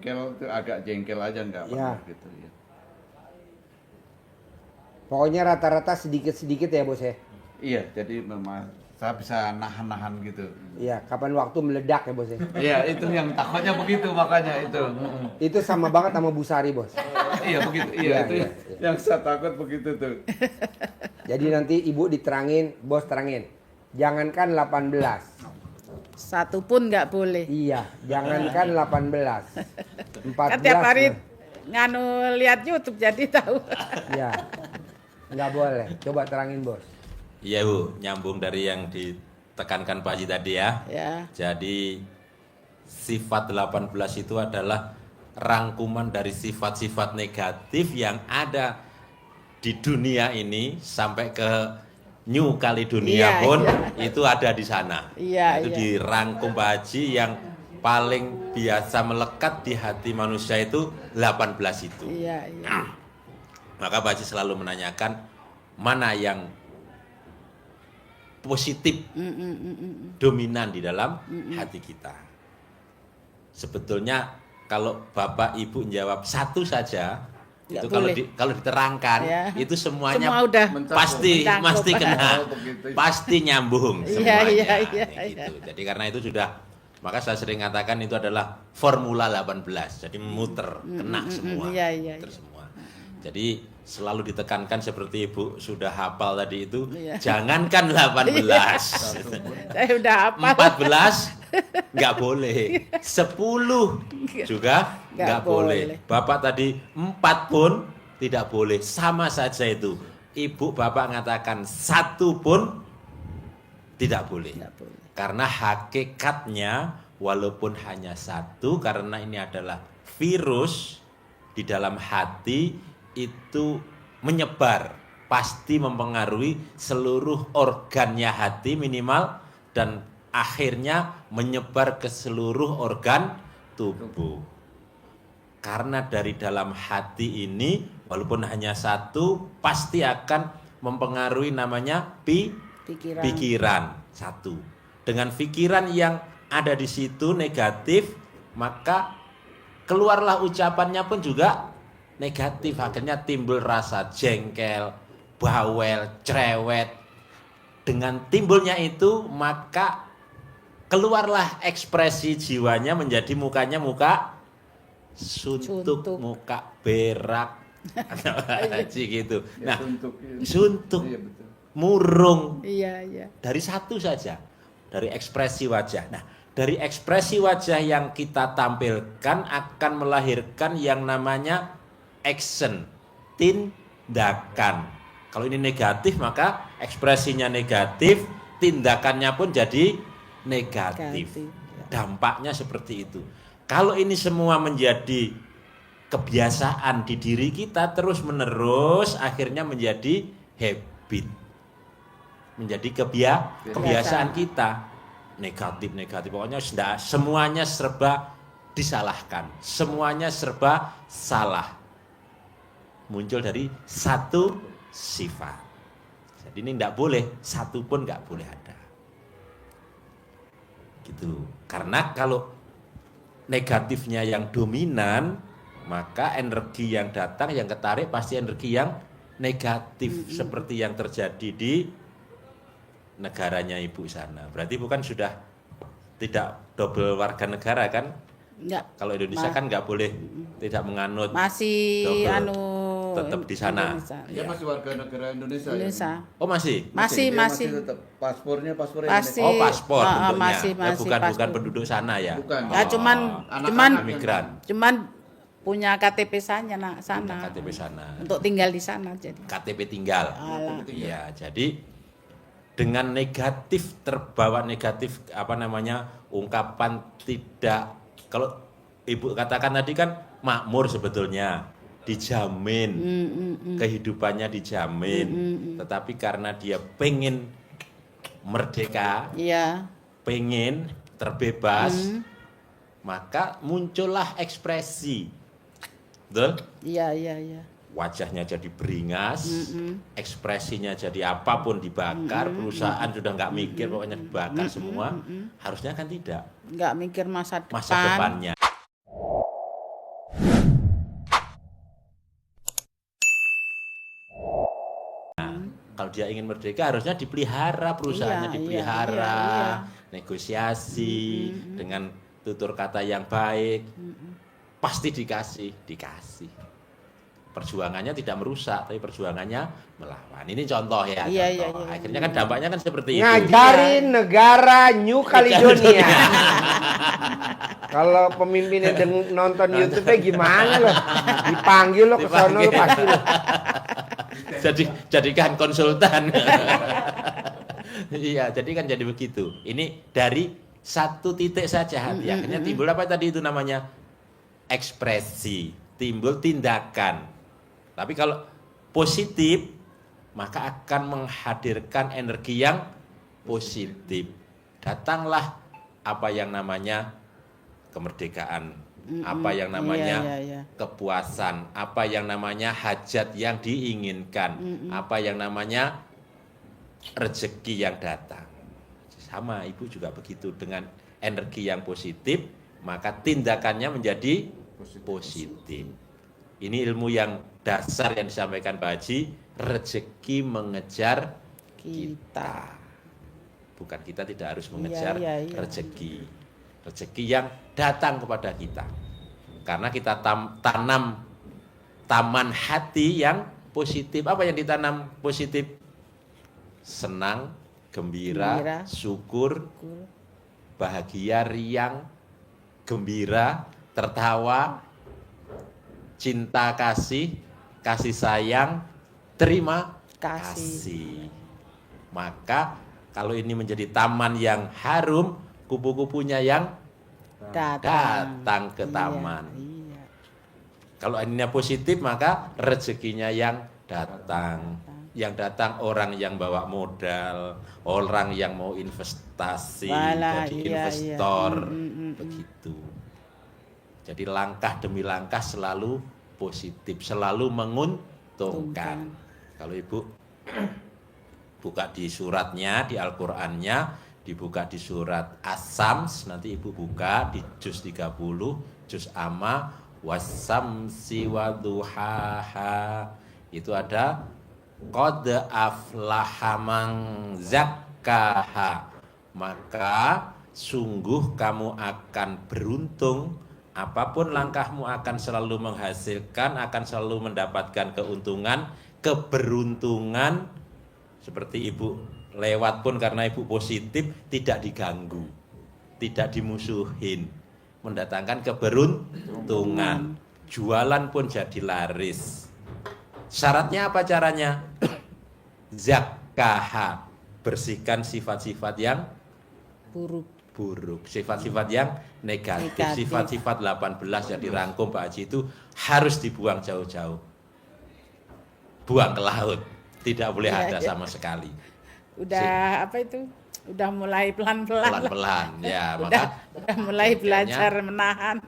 jengkel tuh agak jengkel aja nggak pernah gitu ya. Pokoknya rata-rata sedikit-sedikit ya bos ya? Iya, jadi memang saya bisa nahan-nahan gitu. Iya, kapan waktu meledak ya bos ya? Iya, itu yang takutnya begitu makanya itu. Itu sama banget sama Bu Sari bos. Iya begitu, Iya, itu iya, yang saya takut begitu tuh. Jadi nanti ibu diterangin, bos terangin. Jangankan 18. Satu pun nggak boleh. Iya, jangankan 18. 14. Kan tiap hari nah. nganu lihat YouTube jadi tahu. Iya. Nggak boleh. Coba terangin bos. Iya Bu, nyambung dari yang ditekankan Pak Haji tadi ya. Ya. Jadi sifat 18 itu adalah rangkuman dari sifat-sifat negatif yang ada di dunia ini sampai ke New Caledonia Iya, pun iya. itu ada di sana. Iya, Itu iya. dirangkum Pak Haji yang paling biasa melekat di hati manusia itu 18 itu. Iya, iya. Maka Pak Haji selalu menanyakan mana yang positif dominan di dalam hati kita. Sebetulnya kalau Bapak Ibu jawab satu saja, Nggak itu boleh. kalau diterangkan Ya. itu semuanya Semua udah pasti mencakup. kena, Oh, begitu. pasti nyambung Iya, semuanya. iya, Kayak iya, gitu. Jadi karena itu sudah, maka saya sering katakan itu adalah formula 18. Jadi muter, kena semua. Iya, iya, Muter iya. semua. Jadi selalu ditekankan seperti Ibu sudah hafal tadi itu, Iya. jangankan 18. Saya udah hafal. 14 nggak boleh, 10 juga nggak boleh. Bapak tadi 4 pun tidak boleh, sama saja itu. Ibu bapak mengatakan 1 pun tidak boleh. Nggak boleh. Karena hakikatnya walaupun hanya 1, karena ini adalah virus di dalam hati itu menyebar, pasti mempengaruhi seluruh organnya hati minimal dan akhirnya menyebar ke seluruh organ tubuh. Karena dari dalam hati ini walaupun hanya 1 pasti akan mempengaruhi namanya Pikiran. pikiran 1. Dengan pikiran yang ada di situ negatif, maka keluarlah ucapannya pun juga negatif. Akhirnya timbul rasa jengkel, bawel, cerewet. Dengan timbulnya itu maka keluarlah ekspresi jiwanya menjadi mukanya muka suntuk, muka berak, gitu. Ya, Nah, suntuk. suntuk, Iya, betul. murung, Iya, iya. dari 1 saja, dari ekspresi wajah. Nah, dari ekspresi wajah yang kita tampilkan akan melahirkan yang namanya action, tindakan. Kalau ini negatif maka ekspresinya negatif, tindakannya pun jadi negatif. Dampaknya seperti itu. Kalau ini semua menjadi kebiasaan di diri kita terus menerus, akhirnya menjadi habit, menjadi kebiasaan kita. Negatif. Pokoknya semuanya serba disalahkan, semuanya serba salah. Muncul dari 1 sifat. Jadi ini tidak boleh, 1 pun nggak boleh ada. Gitu. Karena kalau negatifnya yang dominan, maka energi yang datang, yang ketarik pasti energi yang negatif, seperti yang terjadi di negaranya Ibu sana. Berarti bukan sudah tidak double warga negara kan? Enggak. Kalau Indonesia kan nggak boleh tidak menganut, Masih double. Tetap di sana. Indonesia. Dia masih warga negara Indonesia. Indonesia. Oh masih? Masih, Dia masih. tetap paspor Masih. Oh paspor bentuknya. masih Bukan paspor. penduduk sana ya? Bukan. Ya cuman Imigran. punya KTP sana, sana. KTP sana. Untuk tinggal di sana jadi. KTP tinggal. Alah. Iya, jadi dengan negatif, terbawa negatif ungkapan tidak, kalau Ibu katakan tadi kan makmur sebetulnya, dijamin, kehidupannya dijamin, tetapi karena dia pengen merdeka, Iya. pengen terbebas, maka muncullah ekspresi, betul? Iya, iya, iya. Wajahnya jadi beringas, ekspresinya jadi apapun dibakar, perusahaan sudah nggak mikir, pokoknya dibakar semua. Harusnya kan tidak, Nggak mikir masa depan. masa depannya. Kalau dia ingin merdeka harusnya dipelihara, perusahaannya Iya, dipelihara, iya. negosiasi dengan tutur kata yang baik, pasti dikasih. Perjuangannya tidak merusak, tapi perjuangannya melawan. Ini contoh ya. Iya, contoh. iya. Akhirnya kan dampaknya kan seperti itu. Ngajarin negara New Caledonia. Kalau pemimpinnya nonton YouTube-nya gimana loh? Dipanggil lo ke sono lo pasti lo. Jadikan konsultan. Iya, jadi kan jadi begitu. Ini dari satu titik saja hati. Akhirnya timbul apa tadi itu namanya? Ekspresi, timbul tindakan. Tapi kalau positif, maka akan menghadirkan energi yang positif. Datanglah apa yang namanya kemerdekaan, apa yang namanya Iya. kepuasan, apa yang namanya hajat yang diinginkan, apa yang namanya rezeki yang datang. Sama ibu juga begitu, dengan energi yang positif, maka tindakannya menjadi positif. Ini ilmu yang dasar yang disampaikan Pak Haji, rezeki mengejar kita. Bukan kita tidak harus mengejar Iya. rezeki. Rezeki yang datang kepada kita. Karena kita tanam taman hati yang positif. Apa yang ditanam positif? Senang, gembira, syukur, bahagia, riang, gembira, tertawa, cinta kasih, kasih sayang, terima kasih. Maka kalau ini menjadi taman yang harum, kupu-kupunya yang datang ke taman. Iya. Kalau ininya positif, maka rezekinya yang datang. Yang datang orang yang bawa modal, orang yang mau investasi, Walah, jadi iya. investor, begitu. Jadi langkah demi langkah selalu positif, selalu menguntungkan. Kalau ibu buka di suratnya, di Al-Qur'annya, dibuka di surat As-Sams, nanti ibu buka di juz 30, juz Amma, wasamsi waduhaha. Itu ada qad aflaha man zakkaha. Maka sungguh kamu akan beruntung. Apapun langkahmu akan selalu menghasilkan, akan selalu mendapatkan keuntungan, keberuntungan. Seperti ibu lewat pun karena ibu positif, tidak diganggu, tidak dimusuhin, mendatangkan keberuntungan. Jualan pun jadi laris. Syaratnya apa caranya? Zakkaha, bersihkan sifat-sifat yang buruk, sifat-sifat yang negatif. Sifat-sifat 18 yang dirangkum Pak Haji itu harus dibuang jauh-jauh. Buang ke laut, tidak boleh ada sama sekali. Udah apa itu? Udah mulai pelan-pelan. Pelan-pelan ya, maka udah mulai belajar menahan.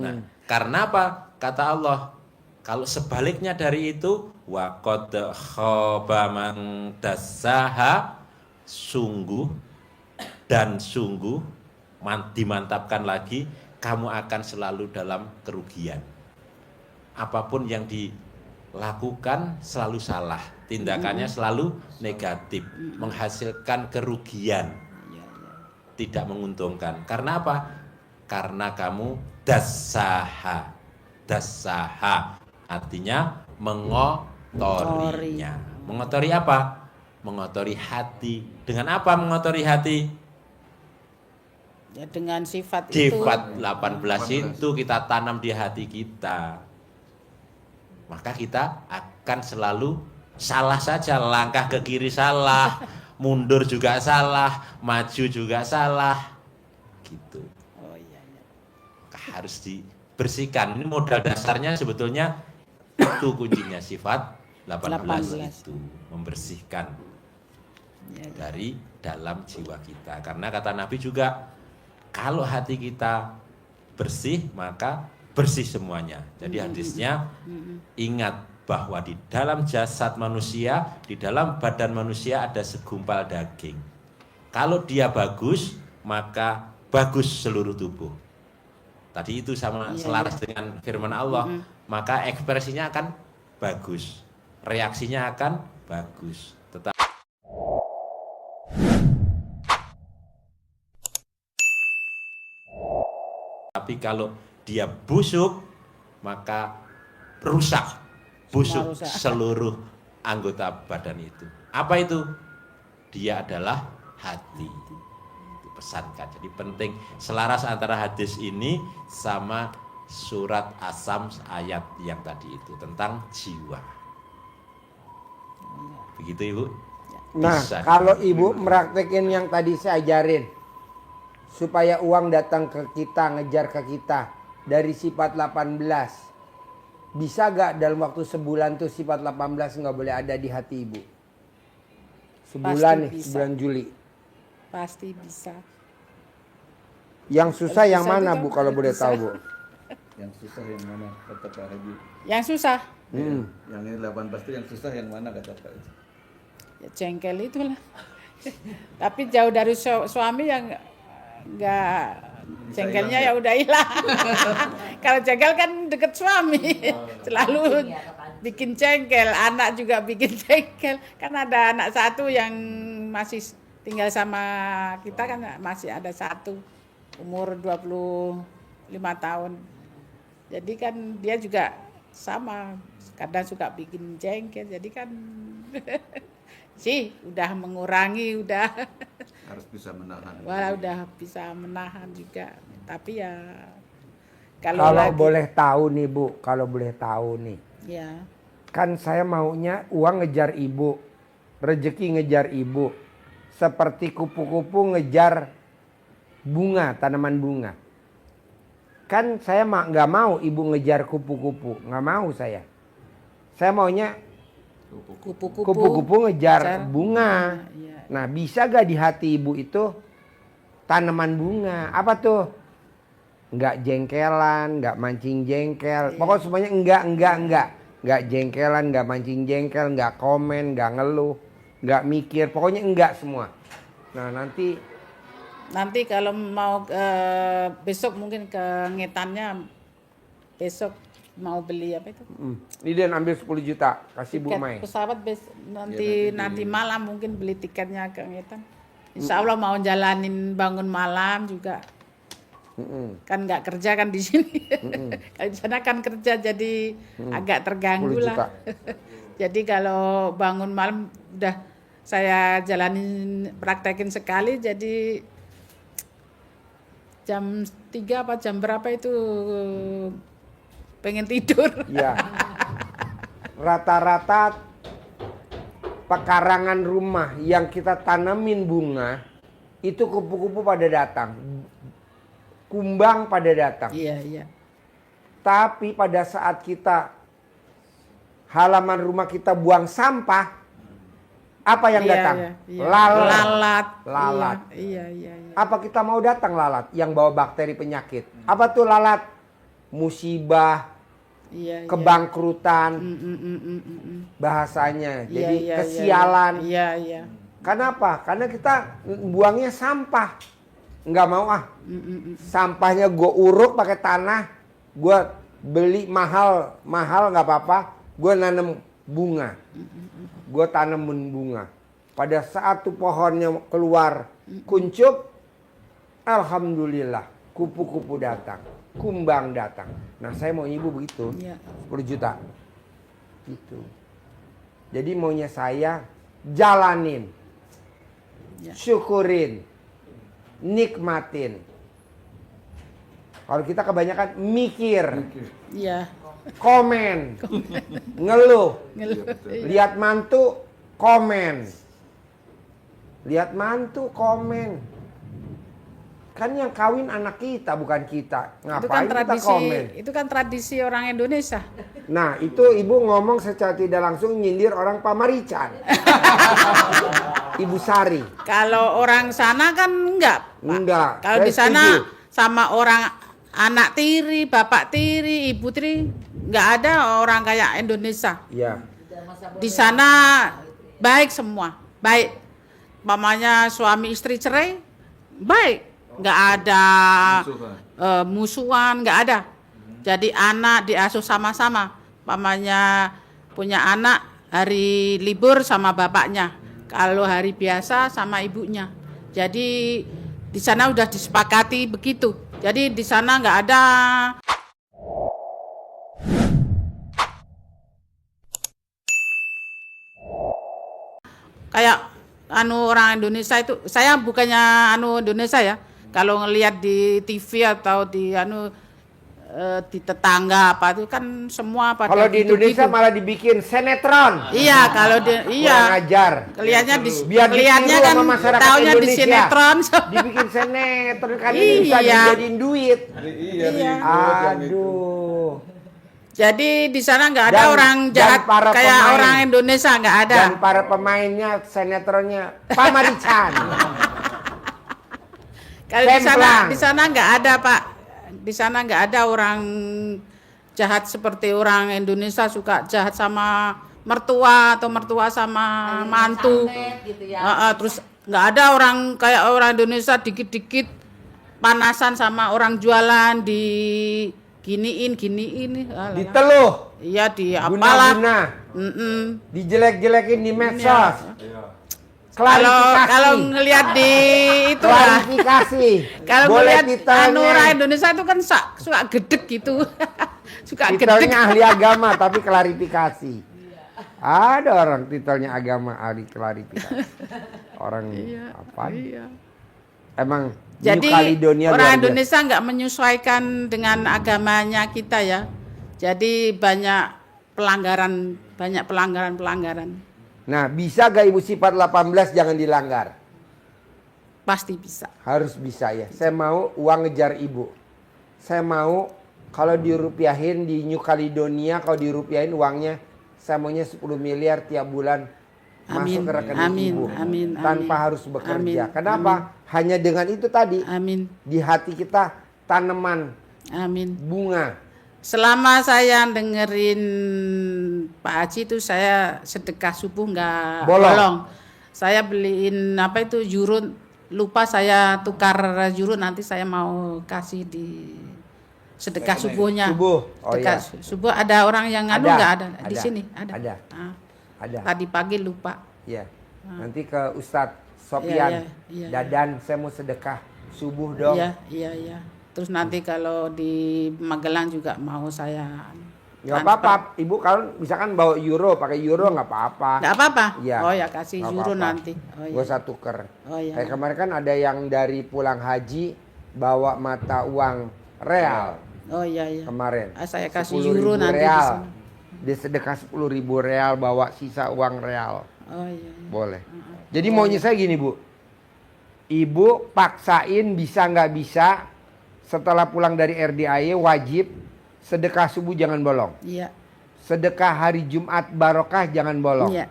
Nah, karena apa? Kata Allah, kalau sebaliknya dari itu, wa qad khaba man dassaha, sungguh dan sungguh dimantapkan lagi, kamu akan selalu dalam kerugian. Apapun yang dilakukan selalu salah, tindakannya selalu negatif, menghasilkan kerugian, tidak menguntungkan. Karena apa? Karena kamu dassaha, artinya mengotorinya. Mengotori apa? Mengotori hati. Dengan apa mengotori hati? Ya dengan sifat itu. Sifat 18 itu kita tanam di hati kita. Maka kita akan selalu salah saja, langkah ke kiri salah, mundur juga salah, maju juga salah. Gitu. Oh iya. Maka harus dibersihkan. Ini modal dasarnya sebetulnya itu kuncinya, sifat 18 itu membersihkan dari dalam jiwa kita. Karena kata Nabi juga, kalau hati kita bersih, maka bersih semuanya. Jadi hadisnya, ingat bahwa di dalam jasad manusia, di dalam badan manusia ada segumpal daging. Kalau dia bagus, maka bagus seluruh tubuh. Tadi itu sama selaras dengan firman Allah, maka ekspresinya akan bagus, reaksinya akan bagus. kalau dia busuk, maka rusak, busuk rusak. seluruh anggota badan itu. Apa itu? Dia adalah hati. Itu pesankan. Jadi penting selaras antara hadis ini sama surat Asam ayat yang tadi itu tentang jiwa. Begitu Ibu? Nah, Bisa. kalau ibu meraktekin yang tadi saya ajarin, supaya uang datang ke kita, ngejar ke kita dari sifat 18, bisa gak dalam waktu sebulan tuh sifat 18 nggak boleh ada di hati ibu? Sebulan Pasti nih, bisa. sebulan Juli. Pasti bisa. Yang susah Kalau yang bisa mana itu Bu kan kalau bisa. boleh tahu Bu? Yang susah yang mana kata Pak Haji? Yang susah, Yang ini 18 itu yang susah yang mana kata Pak Haji? ya jengkel itulah. Tapi jauh dari suami yang nggak jengkelnya ya udah hilang. Kalau jengkel kan deket suami, selalu bikin jengkel. Anak juga bikin jengkel. Kan ada anak satu yang masih tinggal sama kita kan masih ada satu umur 25 tahun. Jadi kan dia juga sama kadang suka bikin jengkel. Jadi kan sih udah mengurangi udah. Harus bisa menahan. Wah udah bisa menahan juga. Tapi ya kalau Kalau lagi, boleh tahu nih Bu, kalau boleh tahu nih. ya Kan saya maunya uang ngejar ibu, rezeki ngejar ibu. Seperti kupu-kupu ngejar bunga, tanaman bunga. Kan saya nggak mau ibu ngejar kupu-kupu, nggak mau saya. Saya maunya kupu-kupu ngejar bunga. Iya. Nah bisa gak di hati ibu itu tanaman bunga? Apa tuh? Nggak jengkelan, nggak mancing jengkel. Pokoknya semuanya enggak. Nggak jengkelan, nggak mancing jengkel, nggak komen, nggak ngeluh, nggak mikir. Pokoknya enggak semua. Nah Nanti kalau mau besok mungkin ke ngetannya besok mau beli apa itu? ini dia ambil 10 juta, kasih Bu Tiket Mai. pesawat nanti malam mungkin beli tiketnya ke ngetan. Insya Allah mau jalanin bangun malam juga. Kan nggak kerja kan di sini. Kalau di sana kan kerja jadi agak 10 terganggu juta. lah. Jadi kalau bangun malam udah saya jalanin praktekin sekali jadi jam 3 apa jam berapa itu pengen tidur. Ya. Rata-rata pekarangan rumah yang kita tanemin bunga itu kupu-kupu pada datang. Kumbang pada datang. Iya. Tapi pada saat kita halaman rumah kita buang sampah, apa yang datang? Iya. Lalat. Iya. Apa kita mau datang lalat yang bawa bakteri penyakit? Apa tuh lalat? Musibah, Iya. kebangkrutan, bahasanya. Jadi kesialan. Iya. Kenapa? Karena kita buangnya sampah. Nggak mau sampahnya gue uruk pakai tanah, gue beli mahal nggak apa-apa, gue nanam bunga, gue tanemin bunga. Pada saat tuh pohonnya keluar kuncup, alhamdulillah kupu-kupu datang, kumbang datang. Nah saya mau ibu begitu, Iya. 10 juta, gitu. Jadi maunya saya jalanin, Ya. syukurin, nikmatin. Kalau kita kebanyakan mikir, Iya. komen, ngeluh, Ngeluh. lihat mantu, komen, lihat mantu, komen. Kan yang kawin anak kita bukan kita. Itu kan Ngapain kita tradisi, komen? itu kan tradisi orang Indonesia. Nah itu ibu ngomong secara tidak langsung nyindir orang Pamarican. Ibu Sari. Kalau orang sana kan enggak, Pak. Enggak, Kalau saya di sana setuju. sama orang anak tiri, bapak tiri, ibu tiri, enggak ada orang kayak Indonesia. Ya. Di sana baik semua, baik. Mamanya suami istri cerai, baik. Enggak ada musuhan, enggak ada. Jadi anak diasuh sama-sama. Mamanya punya anak hari libur sama bapaknya. Kalau hari biasa sama ibunya. Jadi di sana udah disepakati begitu. Jadi di sana nggak ada kayak orang Indonesia itu. Saya bukannya Indonesia ya. Kalau ngelihat di TV atau di di tetangga apa itu kan semua pada Kalau di Indonesia malah dibikin sinetron. Iya, kalau Kurang ajar. Kelihatannya Biar kelihatannya ditiru kan sama masyarakat taunya di Indonesia. sinetron. Dibikin sinetron kan ini bisa Iya. dijadiin duit. Iya. Aduh. Jadi di sana nggak ada Dan- orang dan jahat para kayak pemain. orang Indonesia, nggak ada. Dan para pemainnya sinetronnya Pak Marican. Kalau Semplang. di sana nggak ada, Pak. Di sana nggak ada orang jahat seperti orang Indonesia suka jahat sama mertua atau mertua sama mantu. Gitu ya. Terus nggak ada orang kayak orang Indonesia dikit-dikit panasan sama orang jualan di giniin. Diteluh, Iya di apalah. guna-guna, Mm-mm. dijelek-jelekin di medsos. Kalau Klarifikasi. ngelihat di itu lah. Klarifikasi. Kalau Boleh ngelihat titelnya. orang Indonesia itu kan suka gedek gitu. Suka gedek. Titelnya ahli agama tapi klarifikasi. Ada orang titelnya agama ahli klarifikasi. Orang apa? Iya. Emang Jadi New Caledonia luar orang biasa. Indonesia nggak menyesuaikan dengan agamanya kita ya. Jadi banyak pelanggaran. Nah, bisa gak Ibu sifat 18 jangan dilanggar? Pasti bisa. Harus bisa ya. Saya mau uang ngejar Ibu. Saya mau kalau dirupiahin di New Caledonia, kalau dirupiahin uangnya, saya maunya 10 miliar tiap bulan Amin, masuk ke rekening amin, Ibu. amin, Tanpa amin. harus bekerja. Amin, Kenapa? Hanya dengan itu tadi, Amin. di hati kita tanaman Amin. bunga. Selama saya dengerin Pak Haji itu saya sedekah subuh nggak bolong. Saya beliin apa itu euro, lupa saya tukar euro, nanti saya mau kasih di sedekah subuhnya. Subuh. Oh Sedekah iya. subuh ada orang yang nganu Ada, nggak ada. Di ada, sini ada. ada. Ah, Ada. tadi pagi lupa. Ya. Nanti ke Ustadz Sopian. Iya. Dadan, saya mau sedekah subuh dong. Iya. Terus nanti kalau di Magelang juga mau saya Nggak apa-apa, Ibu kalau misalkan bawa euro, pakai euro nggak apa-apa. Nggak apa-apa. Iya. Oh ya kasih Nggak euro apa-apa. nanti. Oh Gak iya. usah tuker. Oh iya. Kayak kemarin kan ada yang dari pulang haji bawa mata uang real Oh iya. kemarin. Saya kasih 10.000 euro nanti di real. sana. Dia sedekah 10.000 real bawa sisa uang real. Oh iya. Boleh. Jadi maunya saya gini Bu. Ibu paksain bisa nggak bisa setelah pulang dari RDAY wajib sedekah subuh jangan bolong. Iya. Sedekah hari Jumat barokah jangan bolong. Iya.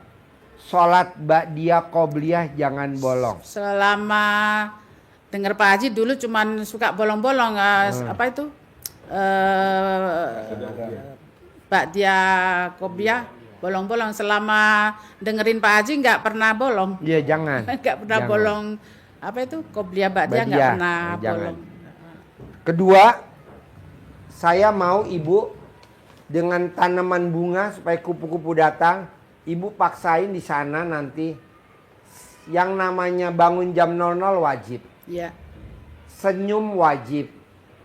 Sholat ba'diyah qobliyah jangan bolong. Selama dengar Pak Haji dulu cuman suka bolong-bolong apa itu? Dia kopiah bolong-bolong. Selama dengerin Pak Haji nggak pernah bolong. Iya jangan. Nggak pernah Jangan. bolong. Apa itu? Kopiah dia nggak Ba'diyah, pernah jangan. bolong. Kedua, saya mau Ibu dengan tanaman bunga supaya kupu-kupu datang, Ibu paksain di sana nanti yang namanya bangun jam 00 wajib. Iya. Senyum wajib.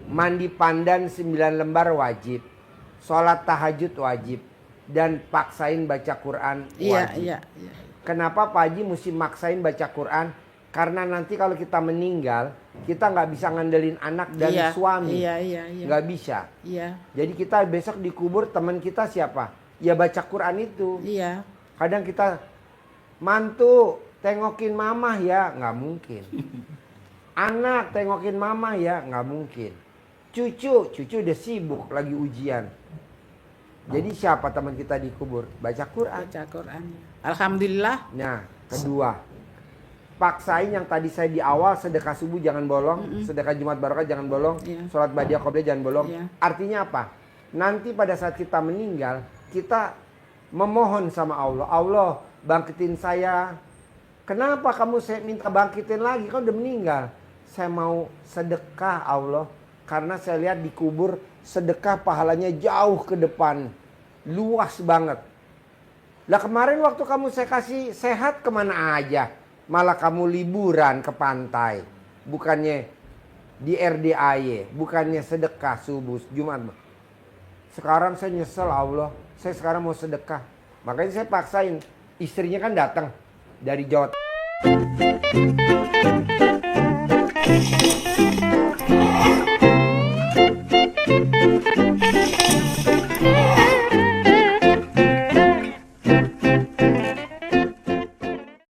Mandi pandan 9 lembar wajib. Sholat tahajud wajib. Dan paksain baca Quran wajib. Iya. Kenapa Pak Haji mesti maksain baca Quran? Karena nanti kalau kita meninggal, kita nggak bisa ngandelin anak dan Iya. suami. Iya. Nggak bisa. Iya. Jadi kita besok dikubur teman kita siapa? Ya baca Quran itu. Iya. Kadang kita mantu tengokin mama ya nggak mungkin. Anak tengokin mama ya nggak mungkin. Cucu udah sibuk lagi ujian. Jadi siapa teman kita dikubur? Baca Quran. Baca Quran. Alhamdulillah. Nah, kedua, paksain yang tadi saya di awal sedekah subuh jangan bolong, sedekah Jumat barokah jangan bolong, Iya. sholat ba'diyah qobliyah jangan bolong. Iya. Artinya apa? Nanti pada saat kita meninggal, kita memohon sama Allah, Allah bangkitin saya. Kenapa kamu saya minta bangkitin lagi? Kau udah meninggal. Saya mau sedekah Allah, karena saya lihat di kubur sedekah pahalanya jauh ke depan, luas banget. Lah kemarin waktu kamu saya kasih sehat kemana aja? Malah kamu liburan ke pantai. Bukannya di RDAY, bukannya sedekah subuh Jumat. Sekarang saya nyesel Allah, saya sekarang mau sedekah. Makanya saya paksain, istrinya kan datang dari Jawa.